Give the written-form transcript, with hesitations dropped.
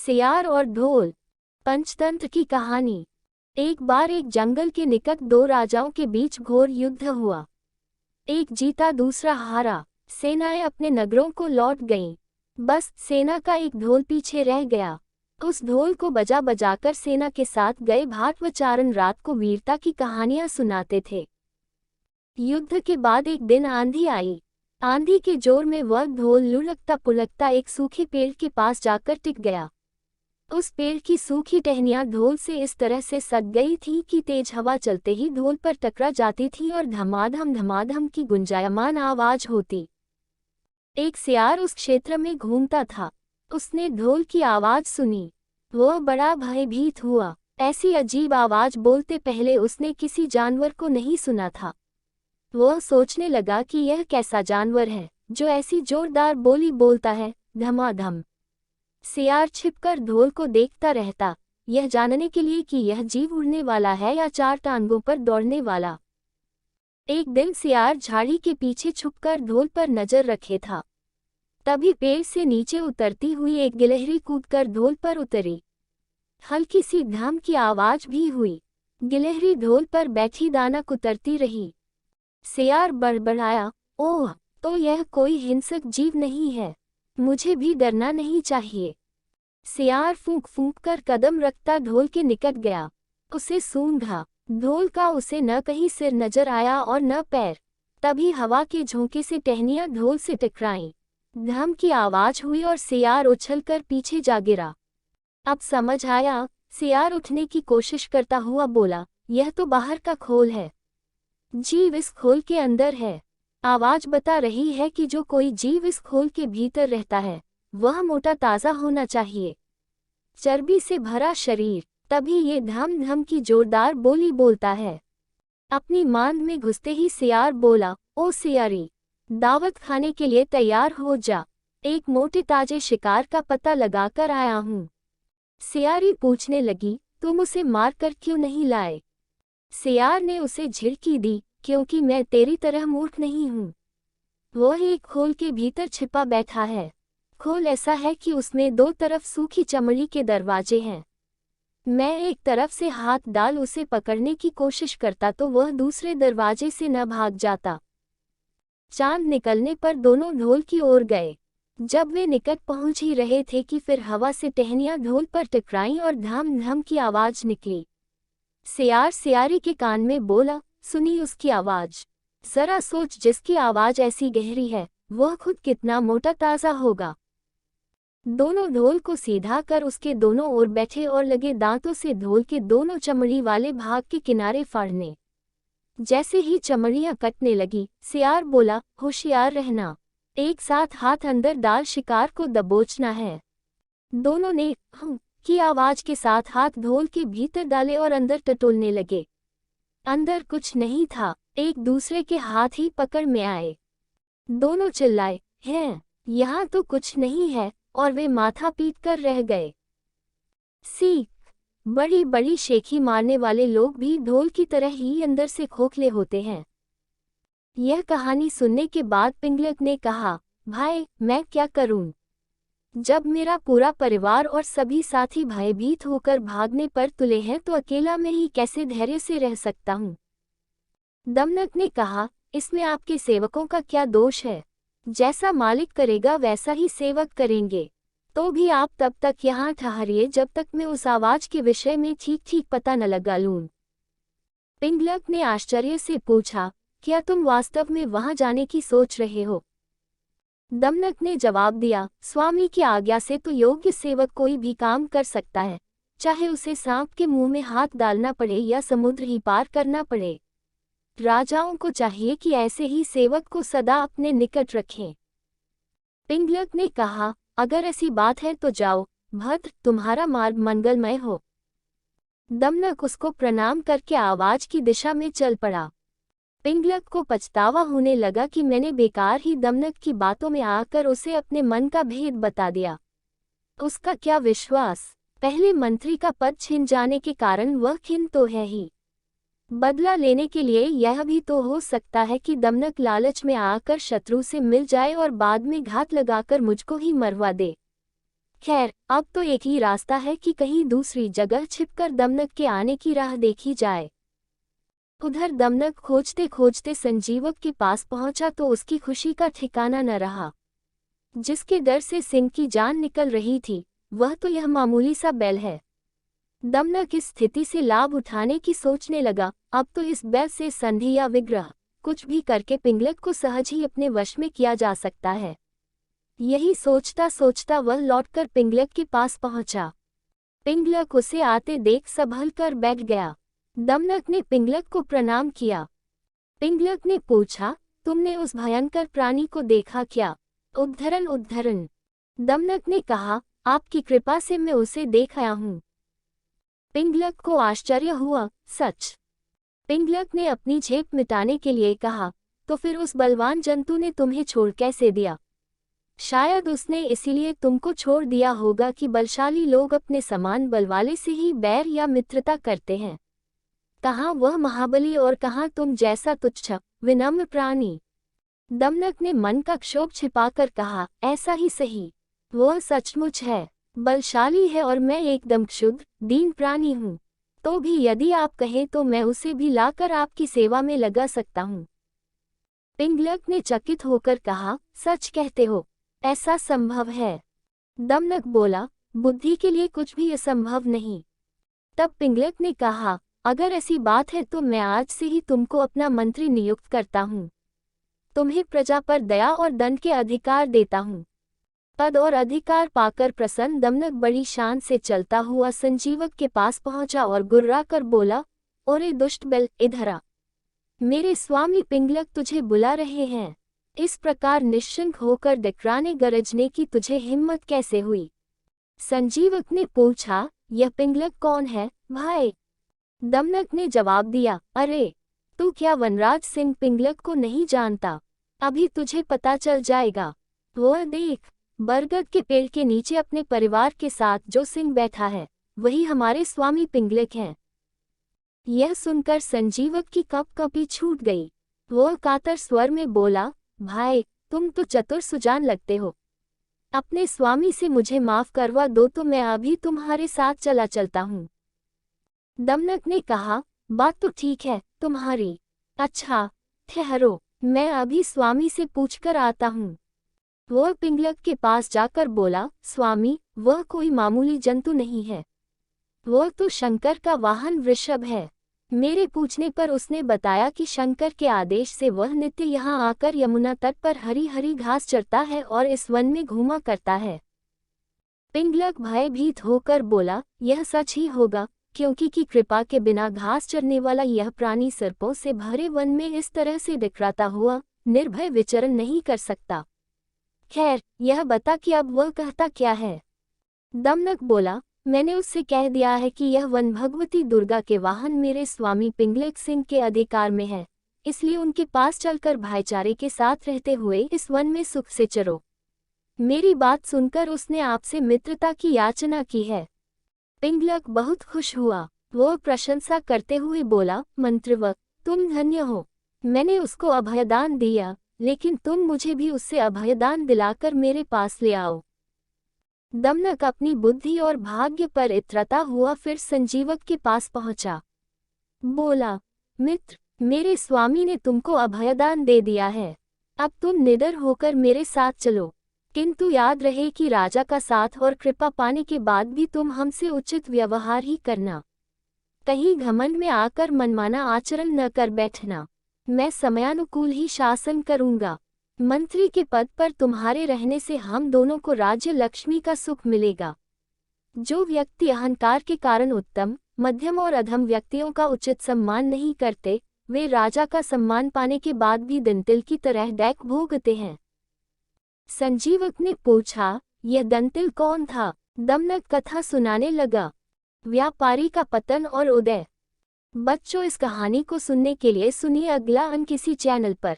सियार और ढोल। पंचतंत्र की कहानी। एक बार एक जंगल के निकट दो राजाओं के बीच घोर युद्ध हुआ। एक जीता दूसरा हारा। सेनाएं अपने नगरों को लौट गईं। बस सेना का एक ढोल पीछे रह गया। उस ढोल को बजा बजाकर सेना के साथ गए भाट व चारण रात को वीरता की कहानियां सुनाते थे। युद्ध के बाद एक दिन आंधी आई। आंधी के जोर में वह ढोल लुढ़कता पुलकता एक सूखे पेड़ के पास जाकर टिक गया। उस पेड़ की सूखी टहनियां ढोल से इस तरह से सट गई थीं कि तेज हवा चलते ही ढोल पर टकरा जाती थी और धमाधम की गुंजायमान आवाज होती। एक सियार उस क्षेत्र में घूमता था। उसने ढोल की आवाज सुनी। वह बड़ा भयभीत हुआ। ऐसी अजीब आवाज बोलते पहले उसने किसी जानवर को नहीं सुना था। वह सोचने लगा कि यह कैसा जानवर है जो ऐसी जोरदार बोली बोलता है, धमाधम। सियार छिपकर ढोल को देखता रहता, यह जानने के लिए कि यह जीव उड़ने वाला है या चार टांगों पर दौड़ने वाला। एक दिन सियार झाड़ी के पीछे छुपकर ढोल पर नजर रखे था। तभी पेड़ से नीचे उतरती हुई एक गिलहरी कूदकर ढोल पर उतरी। हल्की सी ढाम की आवाज भी हुई। गिलहरी ढोल पर बैठी दाना कुतरती रही। सियार बड़बड़ाया, ओह, तो यह कोई हिंसक जीव नहीं है, मुझे भी डरना नहीं चाहिए। सियार फूंक फूंक कर कदम रखता ढोल के निकट गया। उसे सूंघा। ढोल का उसे न कहीं सिर नजर आया और न पैर। तभी हवा के झोंके से टहनियां ढोल से टकराईं। धम की आवाज हुई और सियार उछलकर पीछे जा गिरा। अब समझ आया। सियार उठने की कोशिश करता हुआ बोला, यह तो बाहर का खोल है। जीव इस खोल के अंदर है। आवाज बता रही है कि जो कोई जीव इस खोल के भीतर रहता है वह मोटा ताजा होना चाहिए, चर्बी से भरा शरीर, तभी ये धम धम की जोरदार बोली बोलता है। अपनी मांद में घुसते ही सियार बोला, ओ सियारी, दावत खाने के लिए तैयार हो जा। एक मोटे ताजे शिकार का पता लगाकर आया हूँ। सियारी पूछने लगी, तुम उसे मार कर क्यों नहीं लाए? सियार ने उसे झिड़की दी, क्योंकि मैं तेरी तरह मूर्ख नहीं हूँ। वह एक खोल के भीतर छिपा बैठा है। खोल ऐसा है कि उसमें दो तरफ सूखी चमड़ी के दरवाजे हैं। मैं एक तरफ से हाथ डाल उसे पकड़ने की कोशिश करता तो वह दूसरे दरवाजे से न भाग जाता। चांद निकलने पर दोनों ढोल की ओर गए। जब वे निकट पहुंच ही रहे थे कि फिर हवा से टहनियां ढोल पर टकराईं और धम धम की आवाज निकली। सियार सियारी के कान में बोला, सुनी उसकी आवाज? जरा सोच, जिसकी आवाज ऐसी गहरी है वह खुद कितना मोटा ताजा होगा। दोनों ढोल को सीधा कर उसके दोनों ओर बैठे और लगे दांतों से ढोल के दोनों चमड़ी वाले भाग के किनारे फाड़ने। जैसे ही चमड़ियां कटने लगी, सियार बोला, होशियार रहना, एक साथ हाथ अंदर डाल शिकार को दबोचना है। दोनों ने की आवाज के साथ हाथ ढोल के भीतर डाले और अंदर टटोलने लगे। अंदर कुछ नहीं था, एक दूसरे के हाथ ही पकड़ में आए। दोनों चिल्लाए, हैं, यहाँ तो कुछ नहीं है, और वे माथा पीट कर रह गए। सीख। बड़ी बड़ी शेखी मारने वाले लोग भी ढोल की तरह ही अंदर से खोखले होते हैं। यह कहानी सुनने के बाद पिंगलक ने कहा, भाई, मैं क्या करूं? जब मेरा पूरा परिवार और सभी साथी भयभीत होकर भागने पर तुले हैं तो अकेला मैं ही कैसे धैर्य से रह सकता हूँ? दमनक ने कहा, इसमें आपके सेवकों का क्या दोष है? जैसा मालिक करेगा वैसा ही सेवक करेंगे। तो भी आप तब तक यहाँ ठहरिए जब तक मैं उस आवाज के विषय में ठीक ठीक पता न लगा लूं। पिंगलक ने आश्चर्य से पूछा, क्या तुम वास्तव में वहां जाने की सोच रहे हो? दमनक ने जवाब दिया, स्वामी की आज्ञा से तो योग्य सेवक कोई भी काम कर सकता है, चाहे उसे सांप के मुंह में हाथ डालना पड़े या समुद्र ही पार करना पड़े। राजाओं को चाहिए कि ऐसे ही सेवक को सदा अपने निकट रखें। पिंगलक ने कहा, अगर ऐसी बात है तो जाओ, भद्र, तुम्हारा मार्ग मंगलमय हो। दमनक उसको प्रणाम करके आवाज की दिशा में चल पड़ा। पिंगलक को पछतावा होने लगा कि मैंने बेकार ही दमनक की बातों में आकर उसे अपने मन का भेद बता दिया। उसका क्या विश्वास, पहले मंत्री का पद छिन जाने के कारण वह खिन्न तो है ही, बदला लेने के लिए यह भी तो हो सकता है कि दमनक लालच में आकर शत्रु से मिल जाए और बाद में घात लगाकर मुझको ही मरवा दे। खैर, अब तो एक ही रास्ता है कि कहीं दूसरी जगह छिपकर दमनक के आने की राह देखी जाए। उधर दमनक खोजते खोजते संजीवक के पास पहुंचा तो उसकी खुशी का ठिकाना न रहा। जिसके डर से सिंह की जान निकल रही थी, वह तो यह मामूली सा बैल है। दमनक इस स्थिति से लाभ उठाने की सोचने लगा। अब तो इस बैल से संधि या विग्रह कुछ भी करके पिंगलक को सहज ही अपने वश में किया जा सकता है। यही सोचता सोचता वह लौटकर पिंगलक के पास पहुंचा। पिंगलक उसे आते देख संभल कर बैठ गया। दमनक ने पिंगलक को प्रणाम किया। पिंगलक ने पूछा, तुमने उस भयंकर प्राणी को देखा क्या? उद्धरण उद्धरण। दमनक ने कहा, आपकी कृपा से मैं उसे देख आया हूँ। पिंगलक को आश्चर्य हुआ, सच? पिंगलक ने अपनी झेप मिटाने के लिए कहा, तो फिर उस बलवान जंतु ने तुम्हें छोड़ कैसे दिया? शायद उसने इसीलिए तुमको छोड़ दिया होगा कि बलशाली लोग अपने समान बल वाले से ही बैर या मित्रता करते हैं। कहाँ वह महाबली और कहाँ तुम जैसा तुच्छ विनम्र प्राणी। दमनक ने मन का क्षोभ छिपाकर कहा, ऐसा ही सही, वह सचमुच है, बलशाली है और मैं एकदम क्षुद्र दीन प्राणी हूँ। तो भी यदि आप कहें तो मैं उसे भी लाकर आपकी सेवा में लगा सकता हूँ। पिंगलक ने चकित होकर कहा, सच कहते हो? ऐसा संभव है? दमनक बोला, बुद्धि के लिए कुछ भी असंभव नहीं। तब पिंगलक ने कहा, अगर ऐसी बात है तो मैं आज से ही तुमको अपना मंत्री नियुक्त करता हूँ। तुम्हें प्रजा पर दया और दंड के अधिकार देता हूँ। पद और अधिकार पाकर प्रसन्न दमनक बड़ी शान से चलता हुआ संजीवक के पास पहुंचा और गुर्रा कर बोला, ओरे दुष्ट बैल, इधर आ। मेरे स्वामी पिंगलक तुझे बुला रहे हैं। इस प्रकार निश्चिंत होकर डकराने गरजने की तुझे हिम्मत कैसे हुई? संजीवक ने पूछा, यह पिंगलक कौन है भाई? दमनक ने जवाब दिया, अरे तू क्या वनराज सिंह पिंगलक को नहीं जानता? अभी तुझे पता चल जाएगा। वह देख, बरगद के पेड़ के नीचे अपने परिवार के साथ जो सिंह बैठा है, वही हमारे स्वामी पिंगलक हैं। यह सुनकर संजीवक की कपकपी छूट गई। वह कातर स्वर में बोला, भाई तुम तो चतुर सुजान लगते हो। अपने स्वामी से मुझे माफ करवा दो तो मैं अभी तुम्हारे साथ चला चलता हूँ। दमनक ने कहा, बात तो ठीक है तुम्हारी। अच्छा ठहरो, मैं अभी स्वामी से पूछकर आता हूँ। वह पिंगलक के पास जाकर बोला, स्वामी वह कोई मामूली जंतु नहीं है, वह तो शंकर का वाहन वृषभ है। मेरे पूछने पर उसने बताया कि शंकर के आदेश से वह नित्य यहाँ आकर यमुना तट पर हरी हरी घास चरता है और इस वन में घूमा करता है। पिंगलक भयभीत होकर बोला, यह सच ही होगा, क्योंकि की कृपा के बिना घास चरने वाला यह प्राणी सर्पों से भरे वन में इस तरह से डकराता हुआ निर्भय विचरण नहीं कर सकता। खैर, यह बता कि अब वह कहता क्या है? दमनक बोला, मैंने उससे कह दिया है कि यह वन भगवती दुर्गा के वाहन मेरे स्वामी पिंगलक सिंह के अधिकार में है, इसलिए उनके पास चलकर भाईचारे के साथ रहते हुए इस वन में सुख से चरो। मेरी बात सुनकर उसने आपसे मित्रता की याचना की है। पिंगलक बहुत खुश हुआ। वह प्रशंसा करते हुए बोला, मंत्रवत तुम धन्य हो। मैंने उसको अभयदान दिया, लेकिन तुम मुझे भी उससे अभयदान दिलाकर मेरे पास ले आओ। दमनक अपनी बुद्धि और भाग्य पर इतरता हुआ फिर संजीवक के पास पहुंचा। बोला, मित्र, मेरे स्वामी ने तुमको अभयदान दे दिया है, अब तुम निडर होकर मेरे साथ चलो, किंतु याद रहे कि राजा का साथ और कृपा पाने के बाद भी तुम हमसे उचित व्यवहार ही करना। कहीं घमंड में आकर मनमाना आचरण न कर बैठना। मैं समयानुकूल ही शासन करूंगा। मंत्री के पद पर तुम्हारे रहने से हम दोनों को राज्य लक्ष्मी का सुख मिलेगा। जो व्यक्ति अहंकार के कारण उत्तम, मध्यम और अधम व्यक्तियों का उचित सम्मान नहीं करते, वे राजा का सम्मान पाने के बाद भी दंतिल की तरह डैक भोगते हैं। संजीवक ने पूछा, यह दंतिल कौन था? दमनक कथा सुनाने लगा। व्यापारी का पतन और उदय। बच्चों, इस कहानी को सुनने के लिए सुनिए अगला अंक किसी चैनल पर।